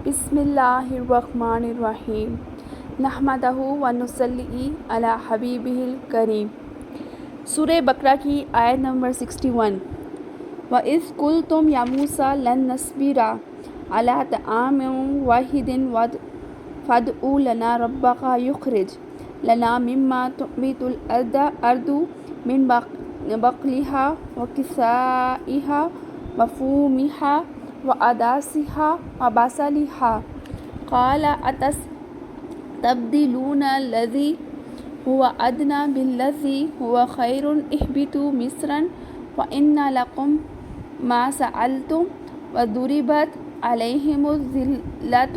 بسم اللہ الرحمن الرحیم نحمدہ و نصلی علی حبیبہ الکریم۔ سورہ بقرہ کی آیت نمبر 61۔ وَإِذْ قُلْتُمْ يَا مُوسَىٰ لَن نَّصْبِرَ عَلَىٰ طَعَامٍ وَاحِدٍ فَادْعُ لَنَا رَبَّكَ يُخْرِجْ لَنَا مِمَّا تُنبِتُ الْأَرْضُ مِن بَقْلِهَا وَقِثَائِهَا وَفُومِهَا وَعَدَسِهَا وَبَصَلِهَا قَالَ أَتَسْتَبْدِلُونَ الَّذِي هُوَ أَدْنَىٰ بِالَّذِي هُوَ خَيْرٌ اهْبِطُوا مِصْرًا فَإِنَّ لَكُم مَّا سَأَلْتُمْ وَضُرِبَتْ عَلَيْهِمُ الذِّلَّةُ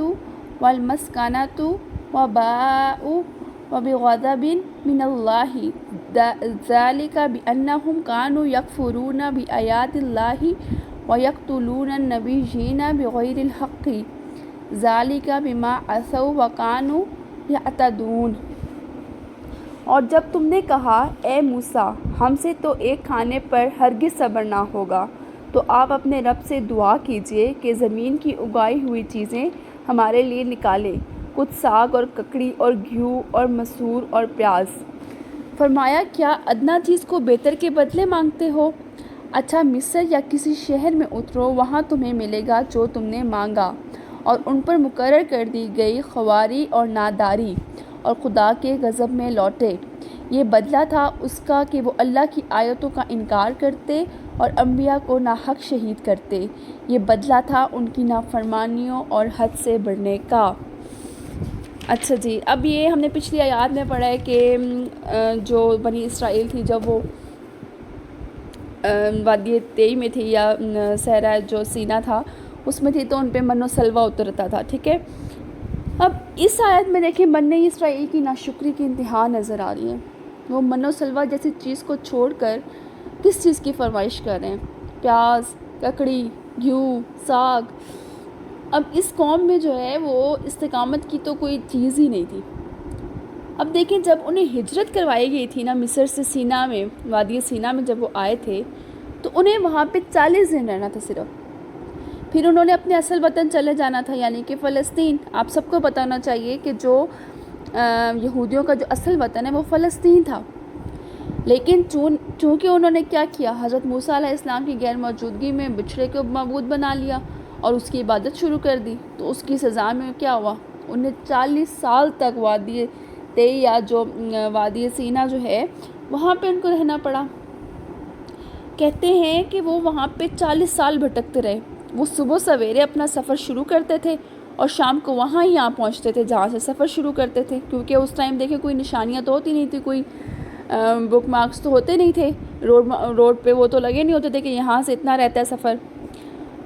وَالْمَسْكَنَةُ وَبَاءُوا بِغَضَبٍ مِّنَ اللَّهِ ذَلِكَ بِأَنَّهُمْ كَانُوا يَكْفُرُونَ بِآيَاتِ اللَّهِ وَيَقْتُلُونَ النَّبِيِّينَ بِغَيْرِ الْحَقِّ ذَلِكَ بِمَا عَصَوا وَكَانُوا يَعْتَدُونَ۔ اور جب تم نے کہا اے موسیٰ ہم سے تو ایک کھانے پر ہرگز صبر نہ ہوگا، تو آپ اپنے رب سے دعا کیجیے کہ زمین کی اگائی ہوئی چیزیں ہمارے لیے نکالے، کچھ ساگ اور ککڑی اور گھیو اور مسور اور پیاز۔ فرمایا کیا ادنا چیز کو بہتر کے بدلے مانگتے ہو؟ اچھا مصر یا کسی شہر میں اترو، وہاں تمہیں ملے گا جو تم نے مانگا۔ اور ان پر مقرر کر دی گئی خواری اور ناداری، اور خدا کے غضب میں لوٹے۔ یہ بدلہ تھا اس کا کہ وہ اللہ کی آیتوں کا انکار کرتے اور انبیاء کو ناحق شہید کرتے۔ یہ بدلہ تھا ان کی نافرمانیوں اور حد سے بڑھنے کا۔ اچھا جی، اب یہ ہم نے پچھلی آیات میں پڑھا ہے کہ جو بنی اسرائیل تھی جب وہ وادی طے میں تھی یا صحرا جو سینا تھا اس میں تھی، تو ان پہ من و سلوہ اترتا تھا، ٹھیک ہے۔ اب اس آیت میں دیکھیں بنی اسرائیل کی ناشکری کی انتہا نظر آ رہی ہے۔ وہ من و سلوہ جیسی چیز کو چھوڑ کر کس چیز کی فرمائش کر رہے ہیں؟ پیاز، ککڑی، گھیو، ساگ۔ اب اس قوم میں جو ہے وہ استقامت کی تو کوئی چیز ہی نہیں تھی۔ اب دیکھیں جب انہیں ہجرت کروائی گئی تھی نا مصر سے سینا میں، وادی سینا میں جب وہ آئے تھے تو انہیں وہاں پہ 40 دن رہنا تھا صرف۔ پھر انہوں نے اپنے اصل وطن چلے جانا تھا، یعنی کہ فلسطین۔ آپ سب کو بتانا چاہیے کہ جو یہودیوں کا جو اصل وطن ہے وہ فلسطین تھا، لیکن چونکہ انہوں نے کیا کیا، حضرت موسیٰ علیہ السلام کی غیر موجودگی میں بچھڑے کو معبود بنا لیا اور اس کی عبادت شروع کر دی، تو اس کی سزا میں کیا ہوا، انہیں 40 سال تک وادی طے یا جو وادی سینا جو ہے وہاں پہ ان کو رہنا پڑا۔ کہتے ہیں کہ وہ وہاں پہ 40 سال بھٹکتے رہے۔ وہ صبح سویرے اپنا سفر شروع کرتے تھے اور شام کو وہاں ہی پہنچتے تھے جہاں سے سفر شروع کرتے تھے، کیونکہ اس ٹائم دیکھیں کوئی نشانیاں تو ہوتی نہیں تھی، کوئی بک مارکس تو ہوتے نہیں تھے روڈ پہ، وہ تو لگے نہیں ہوتے تھے کہ یہاں سے اتنا رہتا ہے سفر۔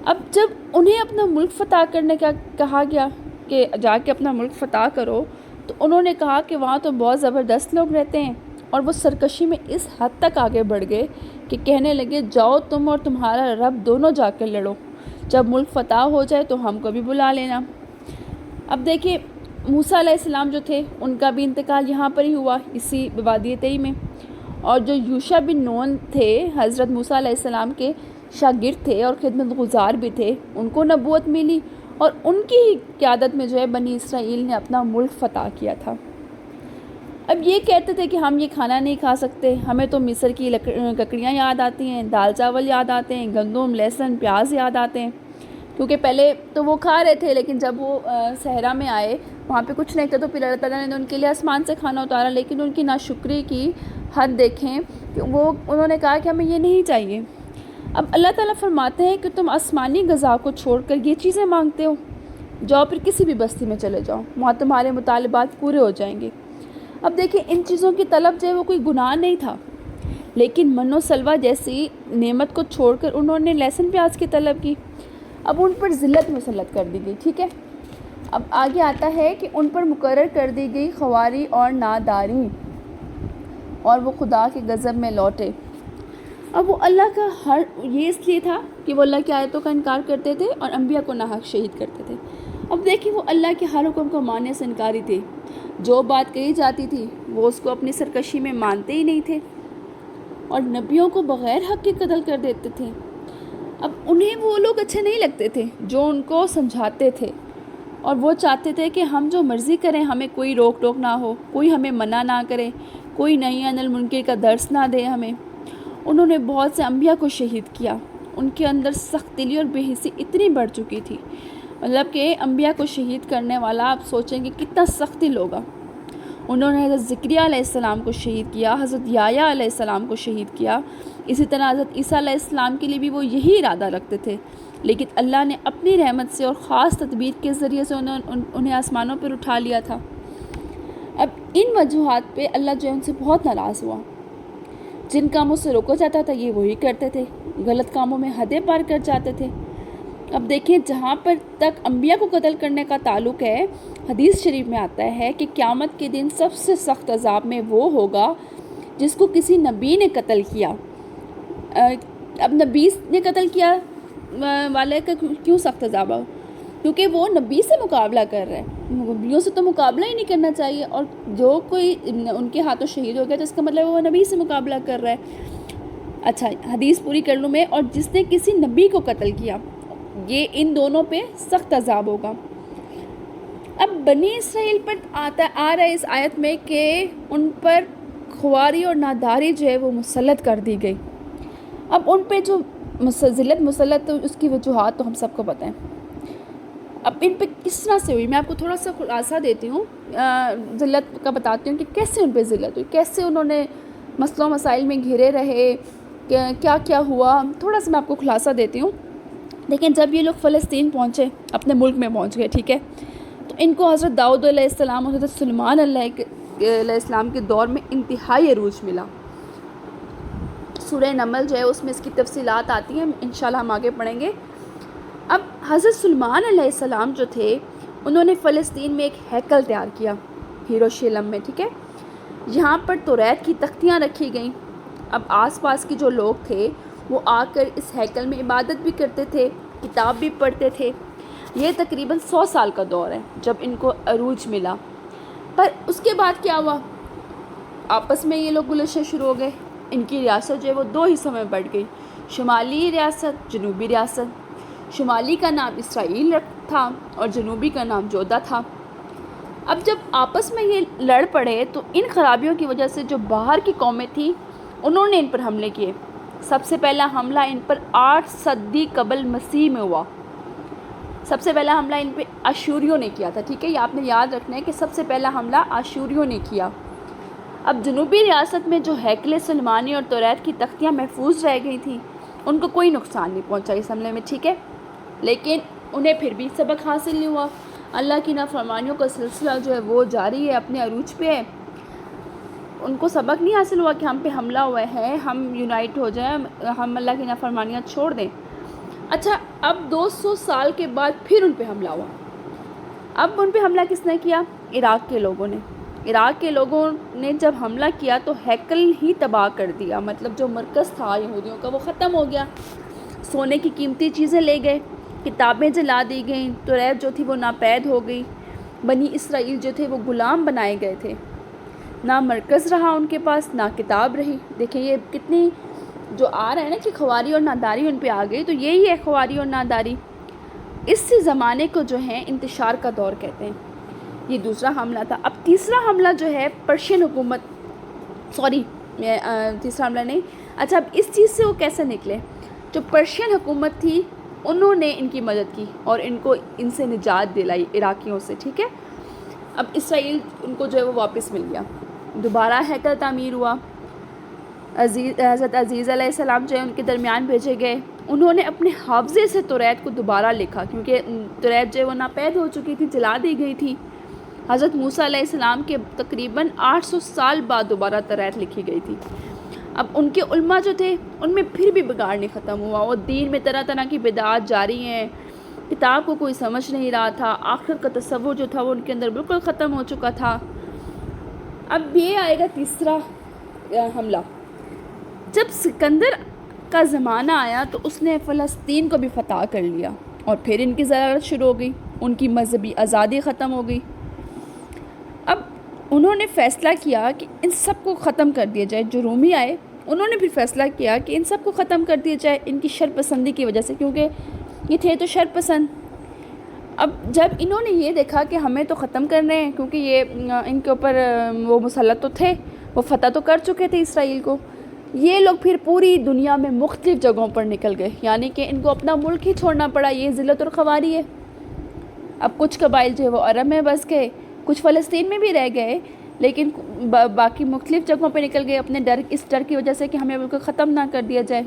اب جب انہیں اپنا ملک فتح کرنے کا کہا گیا کہ جا کے اپنا ملک فتح کرو، تو انہوں نے کہا کہ وہاں تو بہت زبردست لوگ رہتے ہیں، اور وہ سرکشی میں اس حد تک آگے بڑھ گئے کہ کہنے لگے جاؤ تم اور تمہارا رب دونوں جا کر لڑو، جب ملک فتح ہو جائے تو ہم کو بھی بلا لینا۔ اب دیکھیں موسیٰ علیہ السلام جو تھے ان کا بھی انتقال یہاں پر ہی ہوا، اسی وادی طے میں۔ اور جو یوشع بن نون تھے حضرت موسیٰ علیہ السلام کے شاگرد تھے اور خدمت گزار بھی تھے، ان کو نبوت ملی، اور ان کی ہی قیادت میں جو ہے بنی اسرائیل نے اپنا ملک فتح کیا تھا۔ اب یہ کہتے تھے کہ ہم یہ کھانا نہیں کھا سکتے، ہمیں تو مصر کی ککڑیاں یاد آتی ہیں، دال چاول یاد آتے ہیں، گندم، لہسن، پیاز یاد آتے ہیں، کیونکہ پہلے تو وہ کھا رہے تھے، لیکن جب وہ صحرا میں آئے وہاں پہ کچھ نہیں تھا، تو پھر اللہ تعالیٰ نے ان کے لیے آسمان سے کھانا اتارا، لیکن ان کی ناشکری کی حد دیکھیں کہ انہوں نے کہا کہ ہمیں یہ نہیں چاہیے۔ اب اللہ تعالیٰ فرماتے ہیں کہ تم آسمانی غذا کو چھوڑ کر یہ چیزیں مانگتے ہو، جاؤ پھر کسی بھی بستی میں چلے جاؤ، وہاں تمہارے مطالبات پورے ہو جائیں گے۔ اب دیکھیں ان چیزوں کی طلب جو ہے وہ کوئی گناہ نہیں تھا، لیکن من و سلوہ جیسی نعمت کو چھوڑ کر انہوں نے لہسن پیاز کی طلب کی۔ اب ان پر ذلت مسلط کر دی گئی، ٹھیک ہے۔ اب آگے آتا ہے کہ ان پر مقرر کر دی گئی خواری اور ناداری، اور وہ خدا کے غضب میں لوٹے۔ اب وہ اللہ کا یہ اس لیے تھا کہ وہ اللہ کی آیتوں کا انکار کرتے تھے اور انبیاء کو ناحق شہید کرتے تھے۔ اب دیکھیں وہ اللہ کے ہر حکم کو ماننے سے انکاری تھے، جو بات کہی جاتی تھی وہ اس کو اپنی سرکشی میں مانتے ہی نہیں تھے، اور نبیوں کو بغیر حق کے قتل کر دیتے تھے۔ اب انہیں وہ لوگ اچھے نہیں لگتے تھے جو ان کو سمجھاتے تھے، اور وہ چاہتے تھے کہ ہم جو مرضی کریں ہمیں کوئی روک ٹوک نہ ہو، کوئی ہمیں منع نہ کرے، کوئی نہی عن المنکر کا درس نہ دے ہمیں۔ انہوں نے بہت سے انبیاء کو شہید کیا، ان کے اندر سخت دلی اور بے حسی اتنی بڑھ چکی تھی، مطلب کہ انبیاء کو شہید کرنے والا آپ سوچیں کہ کتنا سخت دل ہوگا۔ انہوں نے حضرت زکریہ علیہ السلام کو شہید کیا، حضرت یحییٰ علیہ السلام کو شہید کیا، اسی طرح حضرت عیسیٰ علیہ السلام کے لیے بھی وہ یہی ارادہ رکھتے تھے، لیکن اللہ نے اپنی رحمت سے اور خاص تدبیر کے ذریعے سے انہیں آسمانوں پر اٹھا لیا تھا۔ اب ان وجوہات پہ اللہ جو ہے ان سے بہت ناراض ہوا۔ جن کاموں سے روکا جاتا تھا یہ وہی کرتے تھے، غلط کاموں میں حدیں پار کر جاتے تھے۔ اب دیکھیں جہاں پر تک انبیاء کو قتل کرنے کا تعلق ہے، حدیث شریف میں آتا ہے کہ قیامت کے دن سب سے سخت عذاب میں وہ ہوگا جس کو کسی نبی نے قتل کیا۔ اب نبی نے قتل کیا والے کا کیوں سخت عذاب ہو؟ کیونکہ وہ نبی سے مقابلہ کر رہے ہیں، نبیوں سے تو مقابلہ ہی نہیں کرنا چاہیے، اور جو کوئی ان کے ہاتھوں شہید ہو گیا تو اس کا مطلب وہ نبی سے مقابلہ کر رہا ہے۔ اچھا حدیث پوری کر لوں میں، اور جس نے کسی نبی کو قتل کیا، یہ ان دونوں پہ سخت عذاب ہوگا۔ اب بنی اسرائیل پر آ رہا ہے اس آیت میں کہ ان پر خواری اور ناداری جو ہے وہ مسلط کر دی گئی۔ اب ان پہ جو ذلت مسلط اس کی وجوہات تو ہم سب کو پتہ ہیں۔ اب ان پہ کس طرح سے ہوئی، میں آپ کو تھوڑا سا خلاصہ دیتی ہوں، ذلت کا بتاتی ہوں کہ کیسے ان پہ ذلت ہوئی، کیسے انہوں نے مسئلوں مسائل میں گھرے رہے، کیا کیا ہوا، تھوڑا سا میں آپ کو خلاصہ دیتی ہوں۔ لیکن جب یہ لوگ فلسطین پہنچے، اپنے ملک میں پہنچ گئے، ٹھیک ہے، تو ان کو حضرت داؤد علیہ السلام اور حضرت سلیمان علیہ السلام کے دور میں انتہائی عروج ملا۔ سورہ نمل جو ہے اس میں اس کی تفصیلات آتی ہیں، انشاءاللہ ہم آگے پڑھیں گے۔ اب حضرت سلیمان علیہ السلام جو تھے انہوں نے فلسطین میں ایک ہیکل تیار کیا، یروشلم میں، ٹھیک ہے، یہاں پر توریت کی تختیاں رکھی گئیں۔ اب آس پاس کے جو لوگ تھے وہ آ کر اس ہیکل میں عبادت بھی کرتے تھے، کتاب بھی پڑھتے تھے۔ یہ تقریباً 100 سال کا دور ہے جب ان کو عروج ملا۔ پر اس کے بعد کیا ہوا، آپس میں یہ لوگ گلشیں شروع ہو گئے، ان کی ریاست جو ہے وہ 2 حصوں میں بٹ گئی، شمالی ریاست، جنوبی ریاست۔ شمالی کا نام اسرائیل تھا اور جنوبی کا نام جودا تھا۔ اب جب آپس میں یہ لڑ پڑے تو ان خرابیوں کی وجہ سے جو باہر کی قومیں تھیں انہوں نے ان پر حملے کیے۔ سب سے پہلا حملہ ان پر 8 صدی قبل مسیح میں ہوا۔ سب سے پہلا حملہ ان پہ اشوریوں نے کیا تھا، ٹھیک ہے، یہ آپ نے یاد رکھنا ہے کہ سب سے پہلا حملہ اشوریوں نے کیا۔ اب جنوبی ریاست میں جو ہیکل سلیمانی اور توریت کی تختیاں محفوظ رہ گئی تھیں ان کو کوئی نقصان نہیں پہنچا اس حملے میں، ٹھیک ہے، لیکن انہیں پھر بھی سبق حاصل نہیں ہوا۔ اللہ کی نافرمانیوں کا سلسلہ جو ہے وہ جاری ہے، اپنے عروج پہ ہے۔ ان کو سبق نہیں حاصل ہوا کہ ہم پہ حملہ ہوا ہے، ہم یونائٹ ہو جائیں، ہم اللہ کی نافرمانیاں چھوڑ دیں۔ اچھا اب 200 سال کے بعد پھر ان پہ حملہ ہوا۔ اب ان پہ حملہ کس نے کیا؟ عراق کے لوگوں نے۔ عراق کے لوگوں نے جب حملہ کیا تو ہیکل ہی تباہ کر دیا، مطلب جو مرکز تھا یہودیوں کا وہ ختم ہو گیا۔ سونے کی قیمتی چیزیں لے گئے، کتابیں جلا دی گئیں، توریت جو تھی وہ ناپید ہو گئی، بنی اسرائیل جو تھے وہ غلام بنائے گئے تھے، نہ مرکز رہا ان کے پاس، نہ کتاب رہی۔ دیکھیں یہ کتنی جو آ رہا ہے نا کہ خواری اور ناداری ان پہ آ گئی، تو یہی ہے خواری اور ناداری۔ اس زمانے کو جو ہے انتشار کا دور کہتے ہیں۔ یہ دوسرا حملہ تھا۔ اب تیسرا حملہ جو ہے پرشین حکومت، تیسرا حملہ نہیں، اچھا اب اس چیز سے وہ کیسے نکلے؟ جو پرشین حکومت تھی انہوں نے ان کی مدد کی اور ان کو ان سے نجات دلائی عراقیوں سے، ٹھیک ہے۔ اب اسرائیل ان کو جو ہے وہ واپس مل گیا، دوبارہ ہیکل تعمیر ہوا۔ حضرت عزیز علیہ السلام جو ہے ان کے درمیان بھیجے گئے، انہوں نے اپنے حافظے سے توریت کو دوبارہ لکھا، کیونکہ توریت جو ہے وہ ناپید ہو چکی تھی، جلا دی گئی تھی۔ حضرت موسیٰ علیہ السلام کے تقریباً 800 سال بعد دوبارہ توریت لکھی گئی تھی۔ اب ان کے علماء جو تھے ان میں پھر بھی بگاڑ نہیں ختم ہوا، وہ دین میں طرح طرح کی بدعات جاری ہیں، کتاب کو کوئی سمجھ نہیں رہا تھا، آخرت کا تصور جو تھا وہ ان کے اندر بالکل ختم ہو چکا تھا۔ اب یہ آئے گا تیسرا حملہ۔ جب سکندر کا زمانہ آیا تو اس نے فلسطین کو بھی فتح کر لیا اور پھر ان کی ضرورت شروع ہو گئی، ان کی مذہبی آزادی ختم ہو گئی۔ اب انہوں نے فیصلہ کیا کہ ان سب کو ختم کر دیا جائے۔ جو رومی آئے انہوں نے پھر فیصلہ کیا کہ ان سب کو ختم کر دیا جائے ان کی شر پسندی کی وجہ سے، کیونکہ یہ تھے تو شر پسند۔ اب جب انہوں نے یہ دیکھا کہ ہمیں تو ختم کرنے ہیں، کیونکہ یہ ان کے اوپر وہ مسلط تو تھے، وہ فتح تو کر چکے تھے اسرائیل کو، یہ لوگ پھر پوری دنیا میں مختلف جگہوں پر نکل گئے، یعنی کہ ان کو اپنا ملک ہی چھوڑنا پڑا۔ یہ ذلت اور خواری ہے۔ اب کچھ قبائل جو ہے وہ عرب میں بس گئے، کچھ فلسطین میں بھی رہ گئے، لیکن باقی مختلف جگہوں پہ نکل گئے اپنے اس ڈر کی وجہ سے کہ ہمیں بالکل ختم نہ کر دیا جائے۔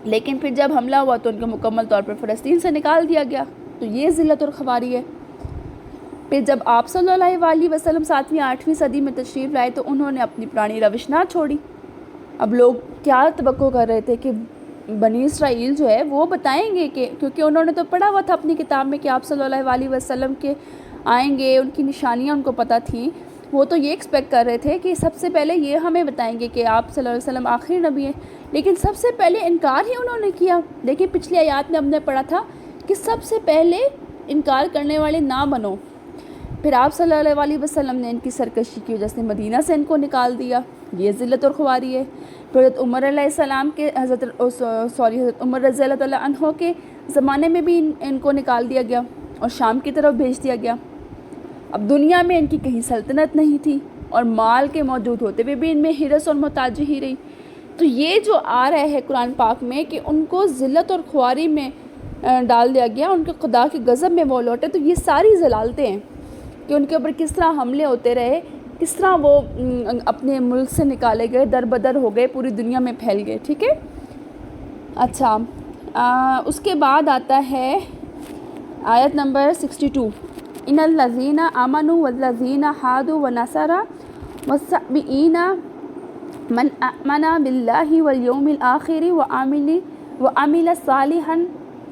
لیکن پھر جب حملہ ہوا تو ان کو مکمل طور پر فلسطین سے نکال دیا گیا، تو یہ ذلت اور خواری ہے۔ پھر جب آپ صلی اللہ علیہ وسلم 7ویں 8ویں صدی میں تشریف لائے تو انہوں نے اپنی پرانی روش نہ چھوڑی۔ اب لوگ کیا توقع کر رہے تھے کہ بنی اسرائیل جو ہے وہ بتائیں گے، کہ کیونکہ انہوں نے تو پڑھا ہوا تھا اپنی کتاب میں کہ آپ صلی اللہ علیہ وسلم کے آئیں گے، ان کی نشانیاں ان کو پتہ تھیں، وہ تو یہ ایکسپیکٹ کر رہے تھے کہ سب سے پہلے یہ ہمیں بتائیں گے کہ آپ صلی اللہ علیہ وسلم آخری نبی ہیں، لیکن سب سے پہلے انکار ہی انہوں نے کیا۔ دیکھیں پچھلی آیات میں ہم نے پڑھا تھا کہ سب سے پہلے انکار کرنے والے نہ بنو۔ پھر آپ صلی اللہ علیہ وسلم نے ان کی سرکشی کی وجہ سے مدینہ سے ان کو نکال دیا، یہ ذلت اور خواری ہے۔ پھر حضرت عمر علیہ السلام کے حضرت عمر رضی اللہ تعالیٰ عنہ کے زمانے میں بھی ان کو نکال دیا گیا اور شام کی طرف بھیج دیا گیا۔ اب دنیا میں ان کی کہیں سلطنت نہیں تھی اور مال کے موجود ہوتے ہوئے بھی ان میں حرص اور محتاجی ہی رہی۔ تو یہ جو آ رہا ہے قرآن پاک میں کہ ان کو ذلت اور خواری میں ڈال دیا گیا، ان کے خدا کے غضب میں وہ لوٹے، تو یہ ساری ضلالتیں ہیں کہ ان کے اوپر کس طرح حملے ہوتے رہے، کس طرح وہ اپنے ملک سے نکالے گئے، در بدر ہو گئے، پوری دنیا میں پھیل گئے، ٹھیک ہے۔ اچھا اس کے بعد آتا ہے آیت نمبر 62، ان الذین آمنوا والذین ہادوا ونصارى والصابئین من آمن باللہ والیوم الآخر وعمل صالحا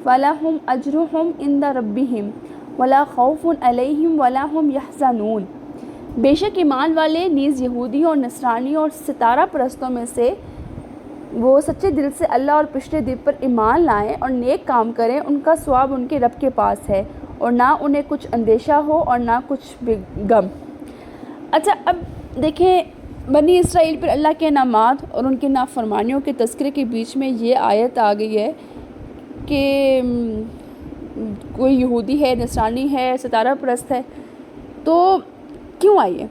فلہم اجرہم عند ربہم ولا خوف علیہم ولا ہم یحزنون۔ بے شک ایمان والے نیز یہودیوں اور نصرانیوں اور ستارہ پرستوں میں سے وہ سچے دل سے اللہ اور پچھلے دن پر ایمان لائیں اور نیک کام کریں، ان کا ثواب ان کے رب کے پاس ہے اور نہ انہیں کچھ اندیشہ ہو اور نہ کچھ غم۔ اچھا اب دیکھیں بنی اسرائیل پر اللہ کے انعامات اور ان کے نافرمانیوں کے تذکرے کے بیچ میں یہ آیت آ گئی ہے کہ کوئی یہودی ہے، نصرانی ہے، ستارہ پرست ہے، تو کیوں آئی ہے؟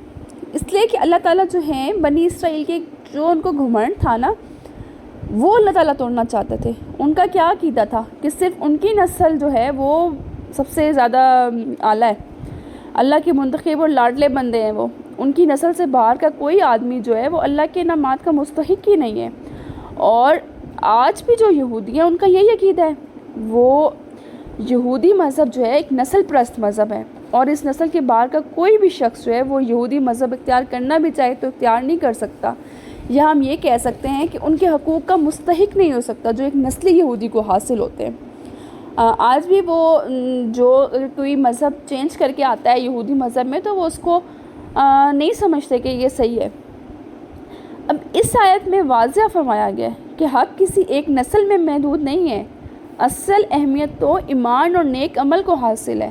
اس لیے کہ اللہ تعالیٰ جو ہیں بنی اسرائیل کے جو ان کو گھمنڈ تھا نا، وہ اللہ تعالیٰ توڑنا چاہتے تھے۔ ان کا کیا عقیدہ تھا کہ صرف ان کی نسل جو ہے وہ سب سے زیادہ اعلیٰ ہے، اللہ کے منتخب اور لاڈلے بندے ہیں، وہ ان کی نسل سے باہر کا کوئی آدمی جو ہے وہ اللہ کے انعامات کا مستحق ہی نہیں ہے۔ اور آج بھی جو یہودی ہیں ان کا یہی عقیدہ ہے۔ وہ یہودی مذہب جو ہے ایک نسل پرست مذہب ہے، اور اس نسل کے باہر کا کوئی بھی شخص جو ہے وہ یہودی مذہب اختیار کرنا بھی چاہے تو اختیار نہیں کر سکتا، یا ہم یہ کہہ سکتے ہیں کہ ان کے حقوق کا مستحق نہیں ہو سکتا جو ایک نسلی یہودی کو حاصل ہوتے ہیں۔ آج بھی وہ جو کوئی مذہب چینج کر کے آتا ہے یہودی مذہب میں، تو وہ اس کو نہیں سمجھتے کہ یہ صحیح ہے۔ اب اس آیت میں واضح فرمایا گیا ہے کہ حق کسی ایک نسل میں محدود نہیں ہے، اصل اہمیت تو ایمان اور نیک عمل کو حاصل ہے۔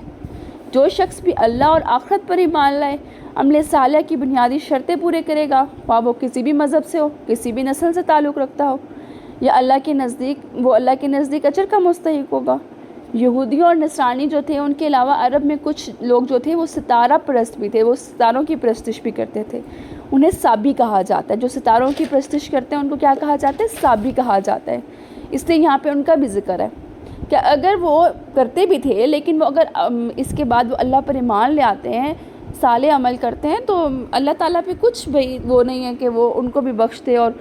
جو شخص بھی اللہ اور آخرت پر ایمان لائے، عمل صالح کی بنیادی شرطیں پورے کرے گا، خواہ وہ کسی بھی مذہب سے ہو، کسی بھی نسل سے تعلق رکھتا ہو، یا اللہ کے نزدیک اجر کا مستحق ہوگا۔ یہودیوں اور نصرانی جو تھے، ان کے علاوہ عرب میں کچھ لوگ جو تھے وہ ستارہ پرست بھی تھے، وہ ستاروں کی پرستش بھی کرتے تھے، انہیں صابی کہا جاتا ہے۔ جو ستاروں کی پرستش کرتے ہیں ان کو کیا کہا جاتا ہے؟ صابی کہا جاتا ہے۔ اس لیے یہاں پہ ان کا بھی ذکر ہے کہ اگر وہ کرتے بھی تھے، لیکن وہ اگر اس کے بعد وہ اللہ پر ایمان لے آتے ہیں، صالح عمل کرتے ہیں، تو اللہ تعالیٰ پہ کچھ بھائی وہ نہیں ہے کہ وہ ان کو بھی بخش دے، اور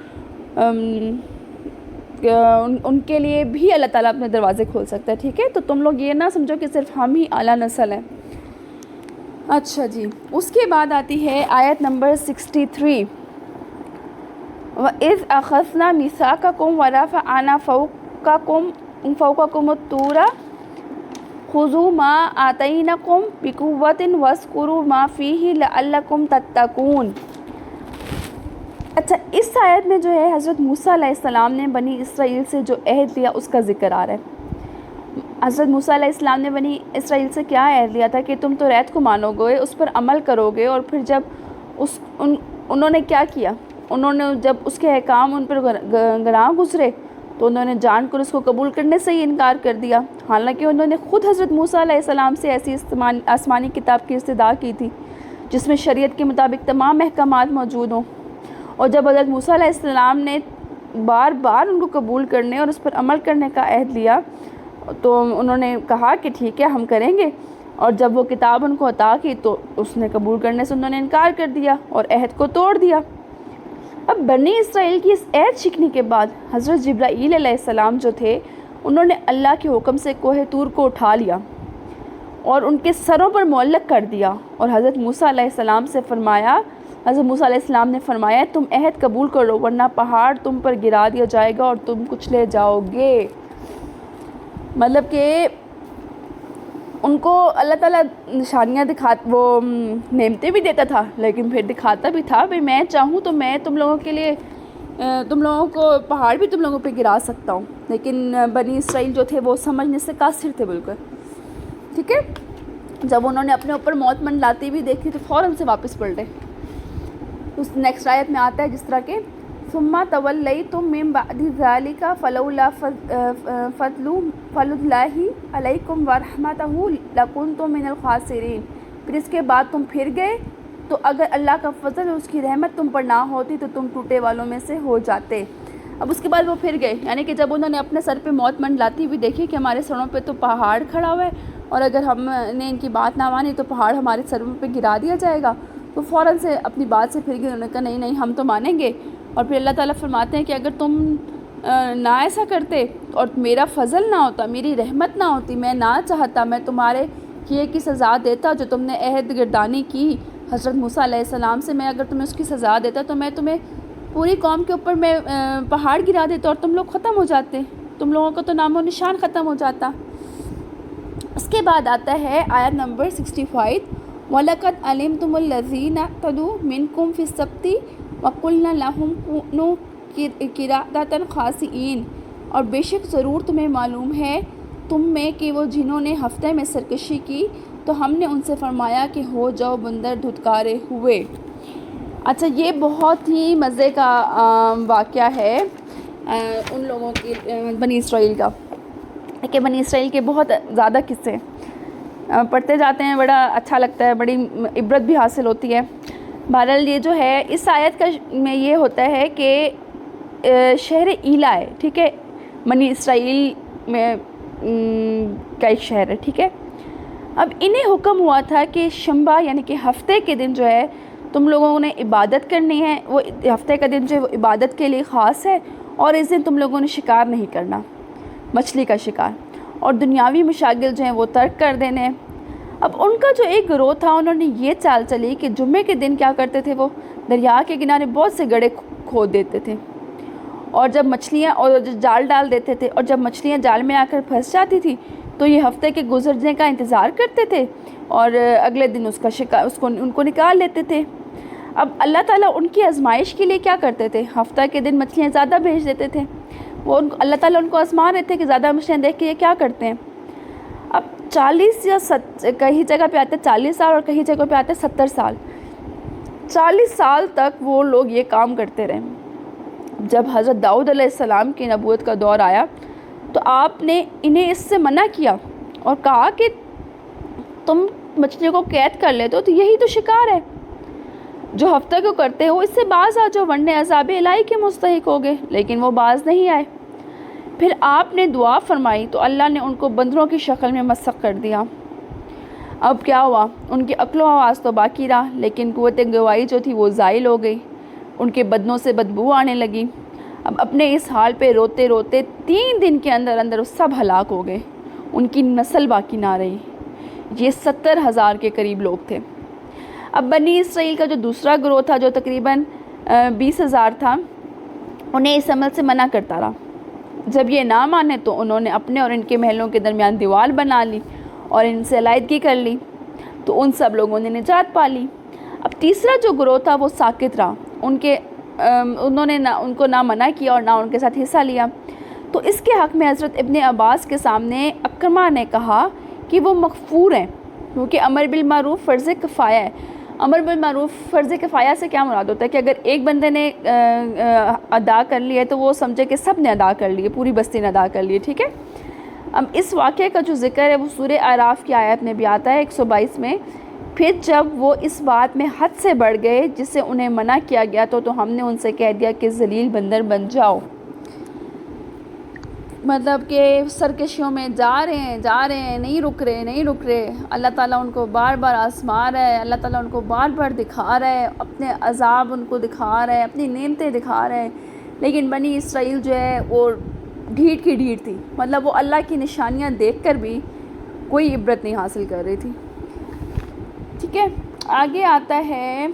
ان کے لیے بھی اللہ تعالیٰ اپنے دروازے کھول سکتا ہے، ٹھیک ہے۔ تو تم لوگ یہ نہ سمجھو کہ صرف ہم ہی اعلیٰ نسل ہیں۔ اچھا جی، اس کے بعد آتی ہے آیت نمبر 63، وَإِذْ أَخَذْنَا مِيثَاقَكُمْ وَرَفَعْنَا فَوْقَكُمُ الطُّورَ خُذُوا مَا آتَيْنَاكُمْ بِقُوَّةٍ وَاذْكُرُوا مَا فِيهِ لَعَلَّكُمْ تَتَّقُونَ۔ اچھا اس آیت میں جو ہے حضرت موسیٰ علیہ السلام نے بنی اسرائیل سے جو عہد لیا اس کا ذکر آ رہا ہے۔ حضرت موسیٰ علیہ السلام نے بنی اسرائیل سے کیا عہد لیا تھا کہ تم تو ریت کو مانو گے، اس پر عمل کرو گے، اور پھر جب انہوں نے کیا کیا، انہوں نے جب اس کے احکام ان پر گراں گزرے تو انہوں نے جان کر اس کو قبول کرنے سے ہی انکار کر دیا، حالانکہ انہوں نے خود حضرت موسیٰ علیہ السلام سے ایسی آسمانی کتاب کی استدعا کی تھی جس میں شریعت کے مطابق تمام احکامات موجود ہوں۔ اور جب حضرت موسیٰ علیہ السلام نے بار بار ان کو قبول کرنے اور اس پر عمل کرنے کا عہد لیا تو انہوں نے کہا کہ ٹھیک ہے ہم کریں گے، اور جب وہ کتاب ان کو عطا کی تو اس نے قبول کرنے سے انہوں نے انکار کر دیا اور عہد کو توڑ دیا۔ اب بنی اسرائیل کی اس عہد شکنی کے بعد حضرت جبرائیل علیہ السلام جو تھے انہوں نے اللہ کے حکم سے کوہ طور کو اٹھا لیا اور ان کے سروں پر معلق کر دیا، اور حضرت موسیٰ علیہ السلام سے فرمایا، حضرت موسیٰ علیہ السلام نے فرمایا تم عہد قبول کرو ورنہ پہاڑ تم پر گرا دیا جائے گا اور تم کچلے جاؤ گے۔ مطلب کہ ان کو اللہ تعالیٰ نشانیاں وہ نعمتیں بھی دیتا تھا، لیکن پھر دکھاتا بھی تھا بھئی میں چاہوں تو میں تم لوگوں کے لیے تم لوگوں کو پہاڑ بھی تم لوگوں پہ گرا سکتا ہوں، لیکن بنی اسرائیل جو تھے وہ سمجھنے سے قاصر تھے بالکل، ٹھیک ہے۔ جب انہوں نے اپنے اوپر موت منڈلاتی بھی دیکھی تو فوراً سے واپس پلٹے۔ اس نیکسٹ آیت میں آتا ہے جس طرح کہ ثم تولیتم من بعد ذلک فلولا فضل اللہ علیکم ورحمتہ لکنتم من الخاسرین، پھر اس کے بعد تم پھر گئے تو اگر اللہ کا فضل اور اس کی رحمت تم پر نہ ہوتی تو تم ٹوٹے والوں میں سے ہو جاتے۔ اب اس کے بعد وہ پھر گئے، یعنی کہ جب انہوں نے اپنے سر پہ موت منڈلاتی ہوئی دیکھی کہ ہمارے سروں پہ تو پہاڑ کھڑا ہوا ہے اور اگر ہم نے ان کی بات نہ مانی تو پہاڑ ہمارے سروں پہ گرا دیا جائے گا، تو فوراً سے اپنی بات سے پھر گئے۔ انہوں نے کہا نہیں نہیں ہم تو مانیں گے، اور پھر اللہ تعالیٰ فرماتے ہیں کہ اگر تم نہ ایسا کرتے اور میرا فضل نہ ہوتا، میری رحمت نہ ہوتی، میں نہ چاہتا میں تمہارے کیے کی سزا دیتا جو تم نے عہد گردانی کی حضرت موسیٰ علیہ السلام سے، میں اگر تمہیں اس کی سزا دیتا تو میں تمہیں پوری قوم کے اوپر میں پہاڑ گرا دیتا اور تم لوگ ختم ہو جاتے، تم لوگوں کا تو نام و نشان ختم ہو جاتا۔ اس کے بعد آتا ہے آیت نمبر 65 وَلَقَدْ عَلِمْتُمُ الَّذِينَ اعْتَدُوا مِنْكُمْ فِي السَّبْتِ وَقُلْنَا لَهُمْ كُونُوا قِرَدَةً خَاسِئِينَ، اور بے شک ضرور تمہیں معلوم ہے تم میں کہ وہ جنہوں نے ہفتے میں سرکشی کی تو ہم نے ان سے فرمایا کہ ہو جاؤ بندر دھتکارے ہوئے۔ اچھا یہ بہت ہی مزے کا واقعہ ہے ان لوگوں کی بنی اسرائیل کا، کہ بنی اسرائیل کے بہت زیادہ قصے پڑھتے جاتے ہیں، بڑا اچھا لگتا ہے، بڑی عبرت بھی حاصل ہوتی ہے۔ بہرحال یہ جو ہے اس آیت کا میں یہ ہوتا ہے کہ شہر ایلا ہے، ٹھیک ہے، بنی اسرائیل میں کا ایک شہر ہے، ٹھیک ہے۔ اب انہیں حکم ہوا تھا کہ شنبہ یعنی کہ ہفتے کے دن جو ہے تم لوگوں نے عبادت کرنی ہے، وہ ہفتے کا دن جو ہے وہ عبادت کے لیے خاص ہے، اور اس دن تم لوگوں نے شکار نہیں کرنا، مچھلی کا شکار، اور دنیاوی مشاغل جو ہیں وہ ترک کر دینے۔ اب ان کا جو ایک گروہ تھا انہوں نے یہ چال چلی کہ جمعے کے دن کیا کرتے تھے، وہ دریا کے کنارے بہت سے گڑھے کھود دیتے تھے، اور جب مچھلیاں اور جال ڈال دیتے تھے، اور جب مچھلیاں جال میں آ کر پھنس جاتی تھی تو یہ ہفتے کے گزرنے کا انتظار کرتے تھے اور اگلے دن اس کا شکار ان کو نکال لیتے تھے۔ اب اللہ تعالیٰ ان کی آزمائش کے لیے کیا کرتے تھے، ہفتہ کے دن مچھلیاں زیادہ بھیج دیتے تھے، وہ اللہ تعالیٰ ان کو آزما رہے تھے کہ زیادہ مچھلیاں دیکھ کے یہ کیا کرتے ہیں۔ اب 40 یا کہیں جگہ پہ آتے 40 سال اور کہیں جگہ پہ آتے 70 سال، 40 سال تک وہ لوگ یہ کام کرتے رہے۔ جب حضرت داؤد علیہ السلام کی نبوت کا دور آیا تو آپ نے انہیں اس سے منع کیا اور کہا کہ تم مچھلیوں کو قید کر لیتے ہو تو یہی تو شکار ہے جو ہفتہ کو کرتے ہو، اس سے باز آ جاؤ ورنہ عذاب الہی کے مستحق ہوگے، لیکن وہ باز نہیں آئے۔ پھر آپ نے دعا فرمائی تو اللہ نے ان کو بندروں کی شکل میں مسخ کر دیا۔ اب کیا ہوا، ان کی عقل و حواس تو باقی رہا لیکن قوت گواہی جو تھی وہ زائل ہو گئی، ان کے بدنوں سے بدبو آنے لگی۔ اب اپنے اس حال پہ روتے روتے 3 دن کے اندر اندر وہ سب ہلاک ہو گئے، ان کی نسل باقی نہ رہی۔ یہ 70,000 کے قریب لوگ تھے۔ اب بنی اسرائیل کا جو دوسرا گروہ تھا جو تقریباً 20,000 تھا، انہیں اس عمل سے منع کرتا رہا۔ جب یہ نہ مانے تو انہوں نے اپنے اور ان کے محلوں کے درمیان دیوار بنا لی اور ان سے علیحدگی کر لی، تو ان سب لوگوں نے نجات پا لی۔ اب تیسرا جو گروہ تھا وہ ساکت رہا، انہوں نے ان کو نہ منع کیا اور نہ ان کے ساتھ حصہ لیا۔ تو اس کے حق میں حضرت ابن عباس کے سامنے اکرمہ نے کہا کہ وہ مغفور ہیں کیونکہ امر بالمعروف فرض کفایہ ہے، امر بالمعروف فرض کفایہ سے کیا مراد ہوتا ہے کہ اگر ایک بندے نے ادا کر لی ہے تو وہ سمجھے کہ سب نے ادا کر لی ہے، پوری بستی نے ادا کر لی ہے، ٹھیک ہے۔ اب اس واقعے کا جو ذکر ہے وہ سورہ اعراف کی آیت میں بھی آتا ہے 122 میں، پھر جب وہ اس بات میں حد سے بڑھ گئے جس سے انہیں منع کیا گیا تو ہم نے ان سے کہہ دیا کہ ذلیل بندر بن جاؤ، مطلب کہ سرکشیوں میں جا رہے ہیں، نہیں رک رہے، اللہ تعالیٰ ان کو بار بار آزما رہا ہے، اللہ تعالیٰ ان کو بار بار دکھا رہا ہے، اپنے عذاب ان کو دکھا رہا ہے، اپنی نعمتیں دکھا رہا ہے، لیکن بنی اسرائیل جو ہے وہ ڈھیٹ کی ڈھیٹ تھی، مطلب وہ اللہ کی نشانیاں دیکھ کر بھی کوئی عبرت نہیں حاصل کر رہی تھی، ٹھیک ہے۔ آگے آتا ہے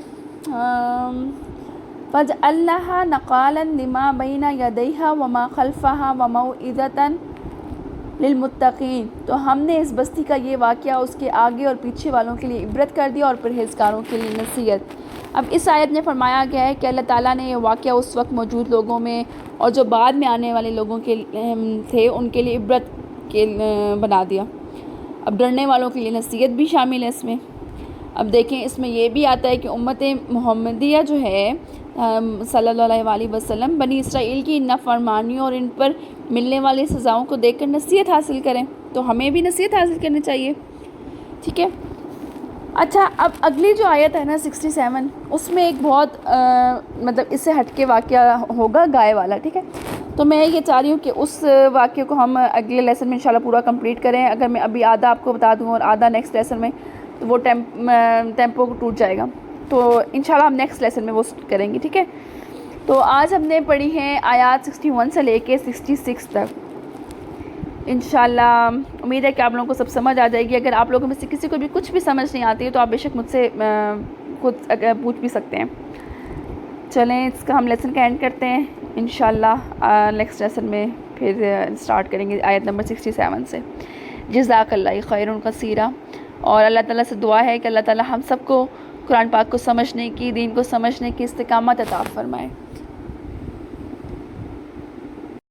فَجْعَلْنَاهَا نَقَالًا لِمَا بَيْنَ يَدَيْهَا وَمَا خَلْفَهَا وَمَوْعِظَةً لِلْمُتَّقِينَ، تو ہم نے اس بستی کا یہ واقعہ اس کے آگے اور پیچھے والوں کے لیے عبرت کر دیا اور پرہیزگاروں کے لیے نصیحت۔ اب اس آیت میں فرمایا گیا ہے کہ اللہ تعالیٰ نے یہ واقعہ اس وقت موجود لوگوں میں اور جو بعد میں آنے والے لوگوں کے تھے ان کے لیے عبرت کے بنا دیا۔ اب ڈرنے والوں کے لیے نصیحت بھی شامل ہے اس میں۔ اب دیکھیں اس میں یہ بھی آتا ہے کہ امت محمدیہ جو ہے صلی اللہ علیہ وآلہ وسلم بنی اسرائیل کی نافرمانیوں اور ان پر ملنے والی سزاؤں کو دیکھ کر نصیحت حاصل کریں، تو ہمیں بھی نصیحت حاصل کرنی چاہیے، ٹھیک ہے۔ اچھا، اب اگلی جو آیت ہے نا 67، اس میں ایک بہت مطلب اس سے ہٹ کے واقعہ ہوگا گائے والا، ٹھیک ہے۔ تو میں یہ چاہ رہی ہوں کہ اس واقعے کو ہم اگلے لیسن میں انشاءاللہ پورا کمپلیٹ کریں۔ اگر میں ابھی آدھا آپ کو بتا دوں اور آدھا نیکسٹ لیسن میں، تو وہ ٹیمپو ٹوٹ جائے گا، تو انشاءاللہ ہم نیکسٹ لیسن میں وہ کریں گے، ٹھیک ہے۔ تو آج ہم نے پڑھی ہیں آیات 61 سے لے کے 66 تک۔ انشاءاللہ امید ہے کہ آپ لوگوں کو سب سمجھ آ جائے گی۔ اگر آپ لوگوں میں سے کسی کو بھی کچھ بھی سمجھ نہیں آتی ہے تو آپ بے شک مجھ سے خود پوچھ بھی سکتے ہیں۔ چلیں اس کا ہم لیسن کا اینڈ کرتے ہیں، انشاءاللہ نیکسٹ لیسن میں پھر سٹارٹ کریں گے آیت نمبر 67 سے۔ جزاک اللہ خیر کثیرا، اور اللہ تعالیٰ سے دعا ہے کہ اللہ تعالیٰ ہم سب کو قرآن پاک کو سمجھنے کی، دین کو سمجھنے کی استقامت عطا فرمائے۔